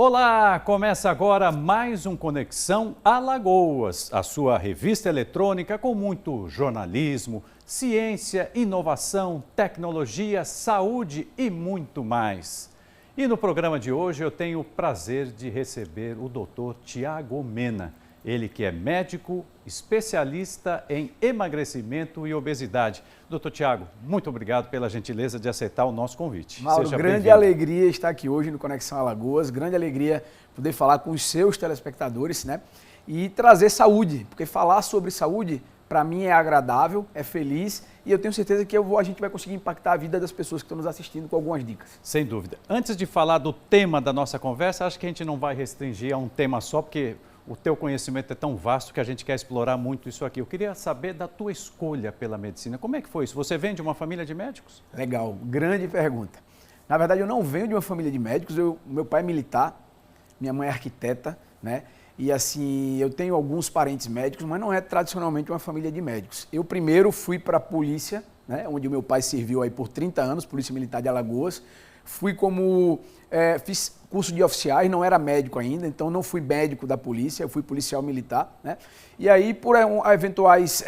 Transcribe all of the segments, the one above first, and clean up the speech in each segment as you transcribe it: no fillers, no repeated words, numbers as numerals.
Olá, começa agora mais um Conexão Alagoas, a sua revista eletrônica com muito jornalismo, ciência, inovação, tecnologia, saúde e muito mais. E no programa de hoje eu tenho o prazer de receber o Dr. Tiago Mena, ele que é médico, especialista em emagrecimento e obesidade. Doutor Tiago, muito obrigado pela gentileza de aceitar o nosso convite. Mauro, Seja grande bem-vindo. alegria estar aqui hoje no Conexão Alagoas, grande alegria poder falar com os seus telespectadores, né? E trazer saúde, porque falar sobre saúde, para mim, é agradável, é feliz e eu tenho certeza que a gente vai conseguir impactar a vida das pessoas que estão nos assistindo com algumas dicas. Sem dúvida. Antes de falar do tema da nossa conversa, acho que a gente não vai restringir a um tema só, porque o teu conhecimento é tão vasto que a gente quer explorar muito isso aqui. Eu queria saber da tua escolha pela medicina. Como é que foi isso? Você vem de uma família de médicos? Legal, grande pergunta. Na verdade, eu não venho de uma família de médicos, meu pai é militar, minha mãe é arquiteta, né? E assim, eu tenho alguns parentes médicos, mas não é tradicionalmente uma família de médicos. Eu primeiro fui para a polícia, né? Onde o meu pai serviu aí por 30 anos, Polícia Militar de Alagoas. Fui fiz curso de oficiais, não era médico ainda, então não fui médico da polícia, eu fui policial militar, né? E aí, por eventuais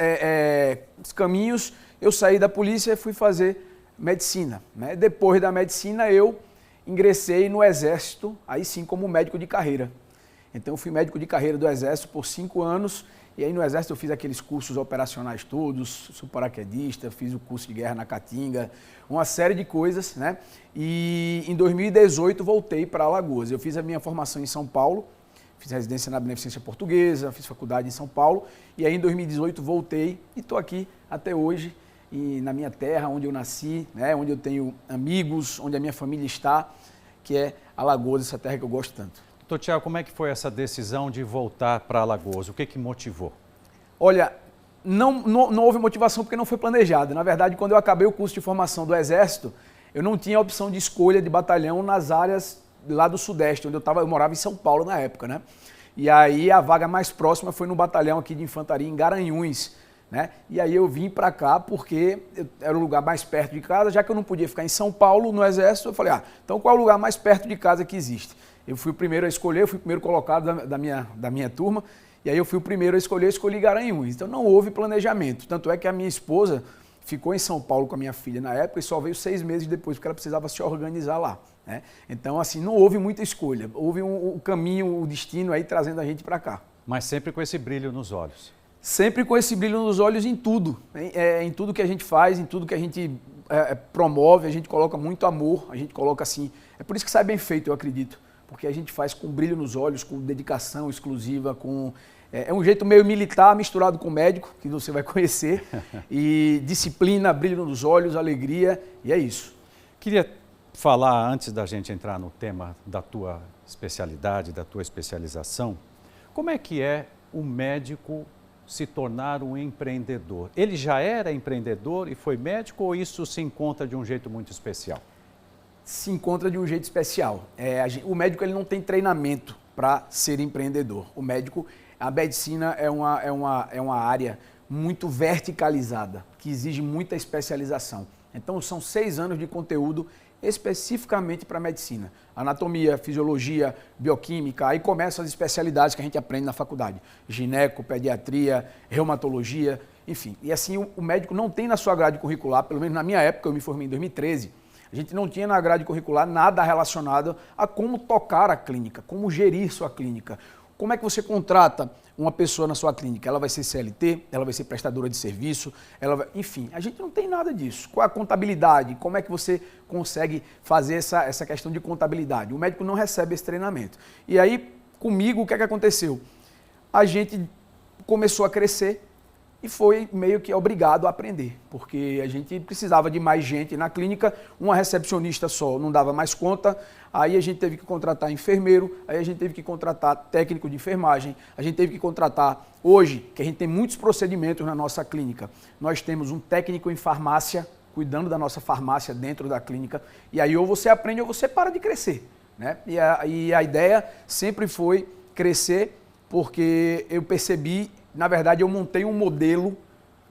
caminhos, eu saí da polícia e fui fazer medicina, né? Depois da medicina, eu ingressei no Exército, aí sim como médico de carreira. Então, eu fui médico de carreira do Exército por 5 anos, e aí no Exército eu fiz aqueles cursos operacionais todos, sou paraquedista, fiz o curso de guerra na Caatinga, uma série de coisas, né? E em 2018 voltei para Alagoas. Eu fiz a minha formação em São Paulo, fiz residência na Beneficência Portuguesa, fiz faculdade em São Paulo, e aí em 2018 voltei e estou aqui até hoje, e na minha terra, onde eu nasci, né? Onde eu tenho amigos, onde a minha família está, que é Alagoas, essa terra que eu gosto tanto. Doutor Tiago, como é que foi essa decisão de voltar para Alagoas? O que motivou? Olha, não houve motivação porque não foi planejado. Na verdade, quando eu acabei o curso de formação do Exército, eu não tinha a opção de escolha de batalhão nas áreas lá do Sudeste, onde eu morava em São Paulo na época, né? E aí a vaga mais próxima foi no batalhão aqui de infantaria em Garanhuns, né? E aí eu vim para cá porque era o lugar mais perto de casa, já que eu não podia ficar em São Paulo no Exército, eu falei, então qual é o lugar mais perto de casa que existe? Eu fui o primeiro a escolher, eu fui o primeiro colocado da minha turma, e aí eu fui o primeiro a escolher, escolhi Garanhuns. Então não houve planejamento, tanto é que a minha esposa ficou em São Paulo com a minha filha na época e só veio 6 meses depois, porque ela precisava se organizar lá, né? Então assim, não houve muita escolha, houve um caminho, o destino aí trazendo a gente para cá. Mas sempre com esse brilho nos olhos. Sempre com esse brilho nos olhos em tudo, em tudo que a gente faz, em tudo que a gente promove, a gente coloca muito amor, a gente coloca assim, é por isso que sai bem feito, eu acredito. Porque a gente faz com brilho nos olhos, com dedicação exclusiva, é um jeito meio militar misturado com médico, que você vai conhecer, e disciplina, brilho nos olhos, alegria, e é isso. Queria falar, antes da gente entrar no tema da tua especialidade, da tua especialização, como é que é o médico se tornar um empreendedor? Ele já era empreendedor e foi médico ou isso se encontra de um jeito muito especial? Se encontra de um jeito especial. O médico ele não tem treinamento para ser empreendedor. A medicina é uma área muito verticalizada, que exige muita especialização. Então são 6 anos de conteúdo especificamente para a medicina. Anatomia, fisiologia, bioquímica, aí começam as especialidades que a gente aprende na faculdade. Gineco, pediatria, reumatologia, enfim. E assim o médico não tem na sua grade curricular, pelo menos na minha época, eu me formei em 2013, a gente não tinha na grade curricular nada relacionado a como tocar a clínica, como gerir sua clínica. Como é que você contrata uma pessoa na sua clínica? Ela vai ser CLT, ela vai ser prestadora de serviço, enfim, a gente não tem nada disso. Qual é a contabilidade? Como é que você consegue fazer essa questão de contabilidade? O médico não recebe esse treinamento. E aí, comigo, o que é que aconteceu? A gente começou a crescer e foi meio que obrigado a aprender, porque a gente precisava de mais gente na clínica, uma recepcionista só não dava mais conta, aí a gente teve que contratar enfermeiro, aí a gente teve que contratar técnico de enfermagem, a gente teve que contratar, hoje, que a gente tem muitos procedimentos na nossa clínica, nós temos um técnico em farmácia, cuidando da nossa farmácia dentro da clínica, e aí ou você aprende ou você para de crescer, né? E a ideia sempre foi crescer, porque eu percebi, na verdade, eu montei um modelo,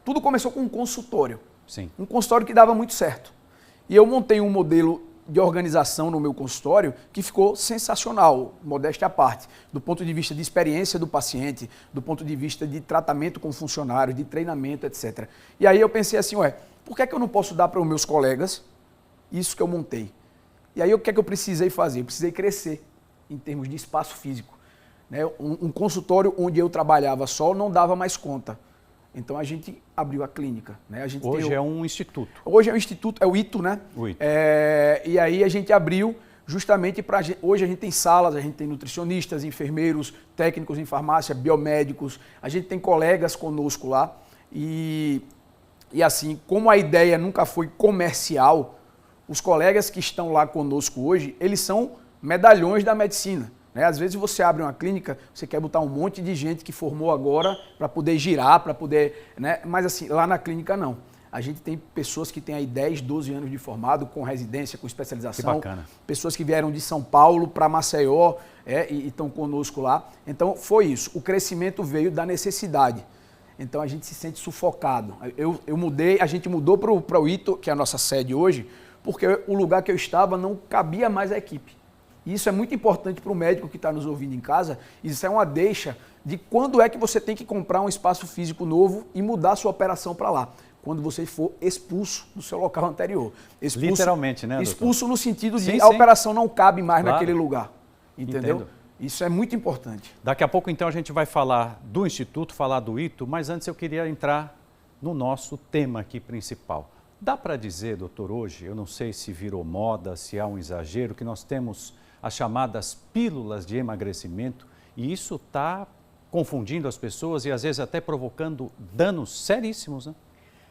tudo começou com um consultório. Sim. Um consultório que dava muito certo. E eu montei um modelo de organização no meu consultório que ficou sensacional, modéstia à parte, do ponto de vista de experiência do paciente, do ponto de vista de tratamento com funcionários, de treinamento, etc. E aí eu pensei assim, por que é que eu não posso dar para os meus colegas isso que eu montei? E aí o que é que eu precisei fazer? Eu precisei crescer em termos de espaço físico. Né? Um consultório onde eu trabalhava só não dava mais conta. Então a gente abriu a clínica. Né? Hoje é um instituto. Hoje é um instituto, é o ITO, né? O ITO. E aí a gente abriu justamente para... Hoje a gente tem salas, a gente tem nutricionistas, enfermeiros, técnicos em farmácia, biomédicos, a gente tem colegas conosco lá. E assim, como a ideia nunca foi comercial, os colegas que estão lá conosco hoje, eles são medalhões da medicina. Né? Às vezes você abre uma clínica, você quer botar um monte de gente que formou agora para poder girar, para poder... Né? Mas assim, lá na clínica não. A gente tem pessoas que têm aí 10, 12 anos de formado, com residência, com especialização. Que bacana. Pessoas que vieram de São Paulo para Maceió e estão conosco lá. Então foi isso. O crescimento veio da necessidade. Então a gente se sente sufocado. A gente mudou para o ITO, que é a nossa sede hoje, porque o lugar que eu estava não cabia mais a equipe. E isso é muito importante para o médico que está nos ouvindo em casa. Isso é uma deixa de quando é que você tem que comprar um espaço físico novo e mudar a sua operação para lá. Quando você for expulso do seu local anterior. Expulso, literalmente, né, doutor? Expulso no sentido de sim, a operação não cabe mais claro. naquele lugar. Entendeu? Entendo. Isso é muito importante. Daqui a pouco, então, a gente vai falar do Instituto, falar do ITO, mas antes eu queria entrar no nosso tema aqui principal. Dá para dizer, doutor, hoje, eu não sei se virou moda, se há um exagero, que nós temos as chamadas pílulas de emagrecimento e isso está confundindo as pessoas e às vezes até provocando danos seríssimos, né?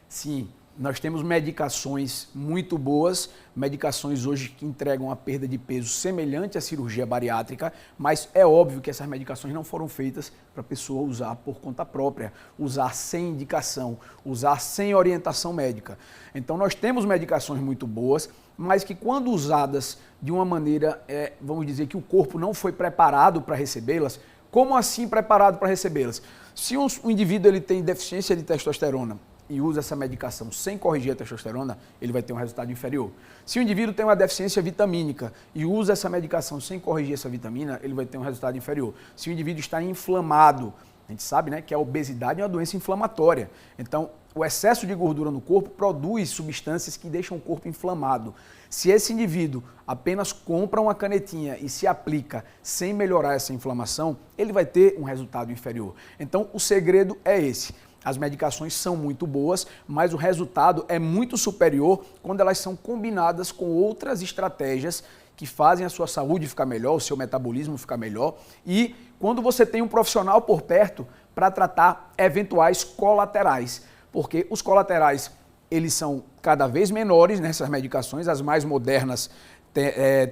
Sim, nós temos medicações muito boas, medicações hoje que entregam a perda de peso semelhante à cirurgia bariátrica, mas é óbvio que essas medicações não foram feitas para a pessoa usar por conta própria, usar sem indicação, usar sem orientação médica. Então nós temos medicações muito boas, mas que quando usadas de uma maneira, vamos dizer que o corpo não foi preparado para recebê-las. Como assim preparado para recebê-las? Se um indivíduo ele tem deficiência de testosterona e usa essa medicação sem corrigir a testosterona, ele vai ter um resultado inferior. Se o indivíduo tem uma deficiência vitamínica e usa essa medicação sem corrigir essa vitamina, ele vai ter um resultado inferior. Se o indivíduo está inflamado, a gente sabe, né, que a obesidade é uma doença inflamatória. Então, o excesso de gordura no corpo produz substâncias que deixam o corpo inflamado. Se esse indivíduo apenas compra uma canetinha e se aplica sem melhorar essa inflamação, ele vai ter um resultado inferior. Então, o segredo é esse. As medicações são muito boas, mas o resultado é muito superior quando elas são combinadas com outras estratégias que fazem a sua saúde ficar melhor, o seu metabolismo ficar melhor e quando você tem um profissional por perto para tratar eventuais colaterais, porque os colaterais eles são cada vez menores nessas medicações, as mais modernas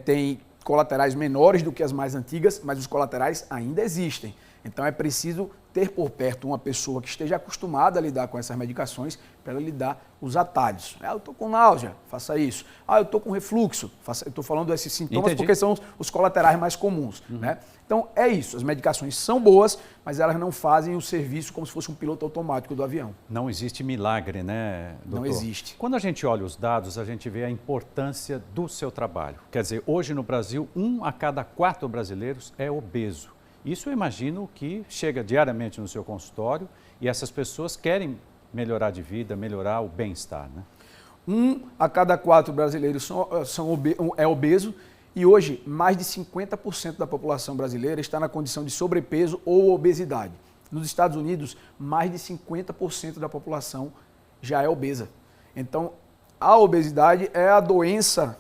têm colaterais menores do que as mais antigas, mas os colaterais ainda existem. Então é preciso ter por perto uma pessoa que esteja acostumada a lidar com essas medicações para ela lhe dar os atalhos. Eu estou com náusea, faça isso. Eu estou com refluxo, eu estou falando desses sintomas. Entendi. Porque são os colaterais mais comuns. Né? Então é isso, as medicações são boas, mas elas não fazem o serviço como se fosse um piloto automático do avião. Não existe milagre, né, doutor? Não existe. Quando a gente olha os dados, a gente vê a importância do seu trabalho. Quer dizer, hoje no Brasil, 1 a cada 4 brasileiros é obeso. Isso eu imagino que chega diariamente no seu consultório e essas pessoas querem melhorar de vida, melhorar o bem-estar, né? 1 a cada 4 brasileiros é obeso e hoje mais de 50% da população brasileira está na condição de sobrepeso ou obesidade. Nos Estados Unidos, mais de 50% da população já é obesa. Então, a obesidade é a doença,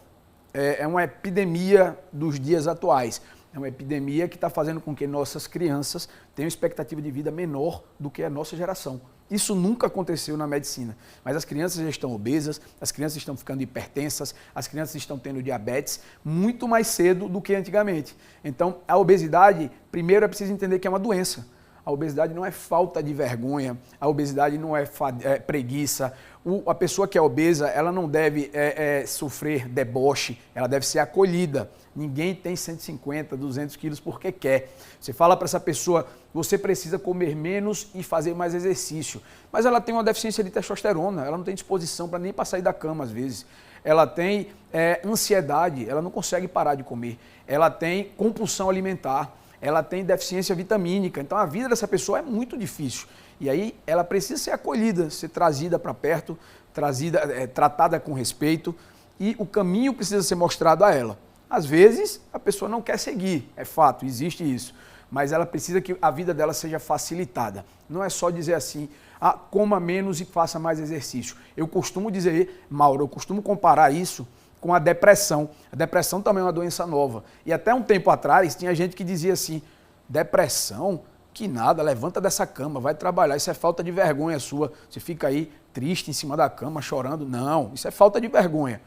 é uma epidemia dos dias atuais. É uma epidemia que está fazendo com que nossas crianças tenham expectativa de vida menor do que a nossa geração. Isso nunca aconteceu na medicina, mas as crianças já estão obesas, as crianças estão ficando hipertensas, as crianças estão tendo diabetes muito mais cedo do que antigamente. Então, a obesidade, primeiro é preciso entender que é uma doença. A obesidade não é falta de vergonha, a obesidade não é preguiça. A pessoa que é obesa, ela não deve sofrer deboche, ela deve ser acolhida. Ninguém tem 150, 200 quilos porque quer. Você fala para essa pessoa, você precisa comer menos e fazer mais exercício. Mas ela tem uma deficiência de testosterona, ela não tem disposição para nem para sair da cama às vezes. ela tem ansiedade, ela não consegue parar de comer, ela tem compulsão alimentar, ela tem deficiência vitamínica. Então a vida dessa pessoa é muito difícil. E aí ela precisa ser acolhida, ser trazida para perto, tratada com respeito, e o caminho precisa ser mostrado a ela. Às vezes a pessoa não quer seguir, é fato, existe isso. Mas ela precisa que a vida dela seja facilitada. Não é só dizer assim, coma menos e faça mais exercício. Eu costumo dizer, Mauro, eu costumo comparar isso com a depressão. A depressão também é uma doença nova. E até um tempo atrás tinha gente que dizia assim, depressão? Que nada, levanta dessa cama, vai trabalhar, isso é falta de vergonha sua. Você fica aí triste em cima da cama, chorando. Não, isso é falta de vergonha.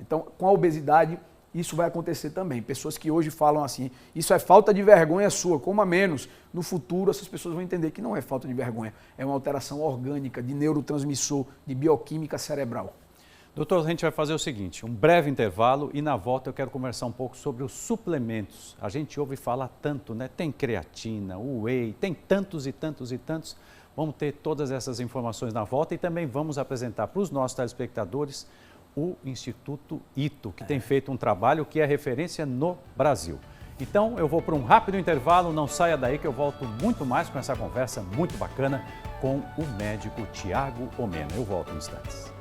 Então, com a obesidade, isso vai acontecer também. Pessoas que hoje falam assim, isso é falta de vergonha sua, coma menos. No futuro, essas pessoas vão entender que não é falta de vergonha, é uma alteração orgânica, de neurotransmissor, de bioquímica cerebral. Doutor, a gente vai fazer o seguinte, um breve intervalo e na volta eu quero conversar um pouco sobre os suplementos. A gente ouve falar tanto, né? Tem creatina, whey, tem tantos e tantos e tantos. Vamos ter todas essas informações na volta e também vamos apresentar para os nossos telespectadores o Instituto Ito, que tem feito um trabalho que é referência no Brasil. Então, eu vou para um rápido intervalo, não saia daí que eu volto muito mais com essa conversa muito bacana com o médico Tiago Omena. Eu volto em instantes.